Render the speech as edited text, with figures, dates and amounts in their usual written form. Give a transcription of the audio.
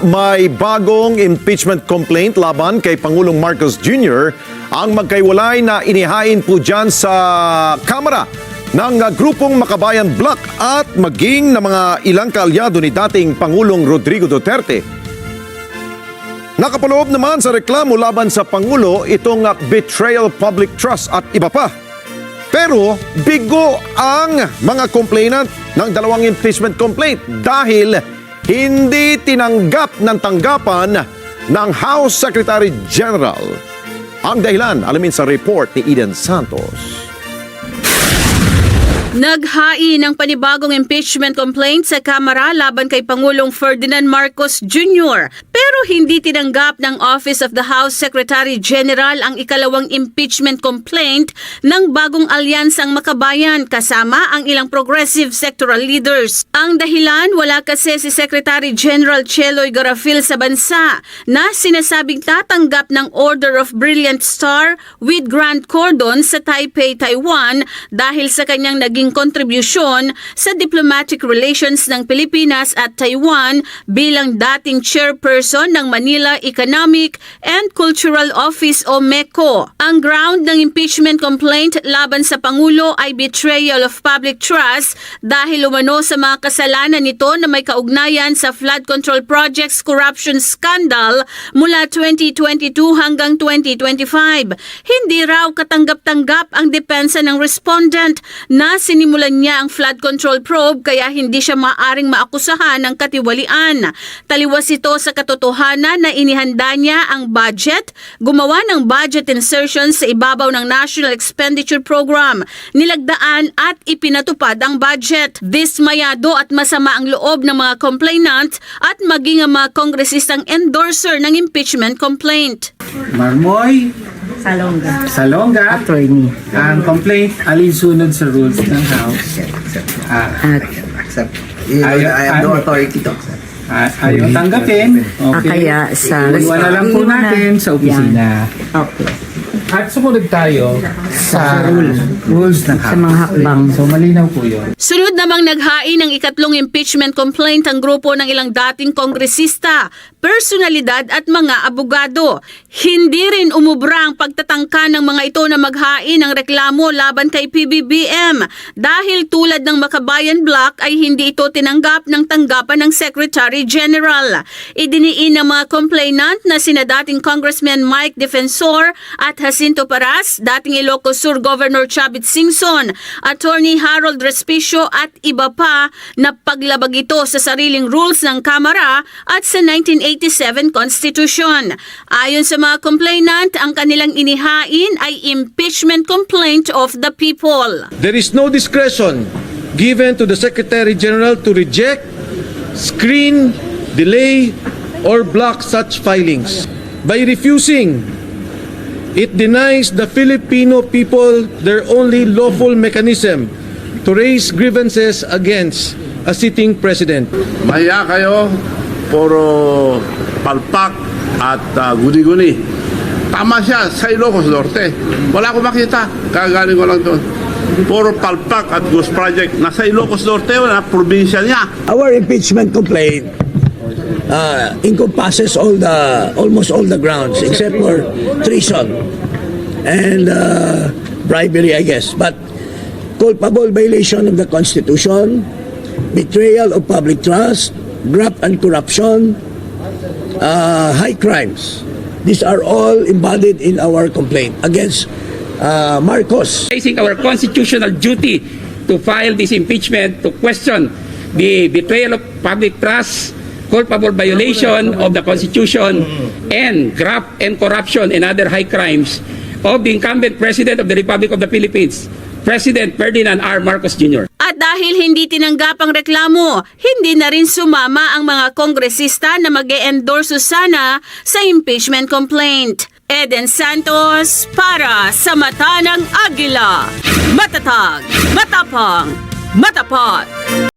May bagong impeachment complaint laban kay Pangulong Marcos Jr. Ang magkaiwalay na inihain po dyan sa Kamara ng grupong Makabayan Bloc at maging ng mga ilang kaalyado ni dating Pangulong Rodrigo Duterte. Nakapaloob naman sa reklamo laban sa Pangulo itong betrayal of public trust at iba pa. Pero bigo ang mga complainant ng dalawang impeachment complaint dahil hindi tinanggap ng tanggapan ng House Secretary General. Ang dahilan, alamin sa report ni Eden Santos. Naghain ng panibagong impeachment complaint sa Kamara laban kay Pangulong Ferdinand Marcos Jr. Pero hindi tinanggap ng Office of the House Secretary General ang ikalawang impeachment complaint ng bagong alyansang Makabayan kasama ang ilang progressive sectoral leaders. Ang dahilan, wala kasi si Secretary General Cheloy Garafil sa bansa na sinasabing tatanggap ng Order of Brilliant Star with Grand Cordon sa Taipei, Taiwan dahil sa kanyang naging kontribusyon sa diplomatic relations ng Pilipinas at Taiwan bilang dating chairperson ng Manila Economic and Cultural Office o MECO. Ang ground ng impeachment complaint laban sa Pangulo ay betrayal of public trust dahil umano sa mga kasalanan nito na may kaugnayan sa flood control projects corruption scandal mula 2022 hanggang 2025. Hindi raw katanggap-tanggap ang depensa ng respondent na sinimulan niya ang flood control probe kaya hindi siya maaring maakusahan ng katiwalian. Taliwas ito sa katotohanan na inihanda niya ang budget, gumawa ng budget insertions sa ibabaw ng National Expenditure Program, nilagdaan at ipinatupad ang budget. Dismayado at masama ang loob ng mga complainant at maging ang mga kongresistang endorser ng impeachment complaint. Marmoy Salonga, Attorney. ang complaint alinsunod sa rules ng House. At I have no authority to. Ayaw tanggapin. Okay. kaya sa Iwan na lang po natin sa opisina. Okay. At sumunod tayo sa rules ng House. Sa mga hakbang. So malinaw po yun. Sunod namang naghain ng ikatlong impeachment complaint ang grupo ng ilang dating kongresista, personalidad at mga abogado. Hindi rin umubra ang pagtatangka ng mga ito na maghain ng reklamo laban kay PBBM dahil tulad ng Makabayan Bloc ay hindi ito tinanggap ng tanggapan ng Secretary General. Idiniin ng mga complainant na sina dating Congressman Mike Defensor at Jacinto Paras, dating Ilocos Sur Governor Chavit Singson, Attorney Harold Respicio at iba pa na paglabag ito sa sariling rules ng Kamara at sa 1987 Constitution. Ayon sa mga complainant, ang kanilang inihain ay impeachment complaint of the people. There is no discretion given to the Secretary General to reject, screen, delay, or block such filings. By refusing, it denies the Filipino people their only lawful mechanism to raise grievances against a sitting president. Mahiya kayo, puro palpak at guni-guni. Tama siya sa Ilocos Norte. Wala akong makita. Kagaling ko lang doon. Puro palpak at ghost project. Nasa Ilocos Norte, wala probinsya niya. Our impeachment complaint encompasses almost all the grounds except for treason and bribery, I guess. But culpable violation of the Constitution, betrayal of public trust, graft and corruption, high crimes. These are all embodied in our complaint against Marcos. Facing our constitutional duty to file this impeachment to question the betrayal of public trust, culpable violation of the Constitution, and graft and corruption and other high crimes of the incumbent President of the Republic of the Philippines, President Ferdinand R. Marcos Jr. At dahil hindi tinanggap ang reklamo, hindi na rin sumama ang mga kongresista na mag-e-endorse sana sa impeachment complaint. Eden Santos para sa Mata ng Agila. Matatag, matapang, matapat.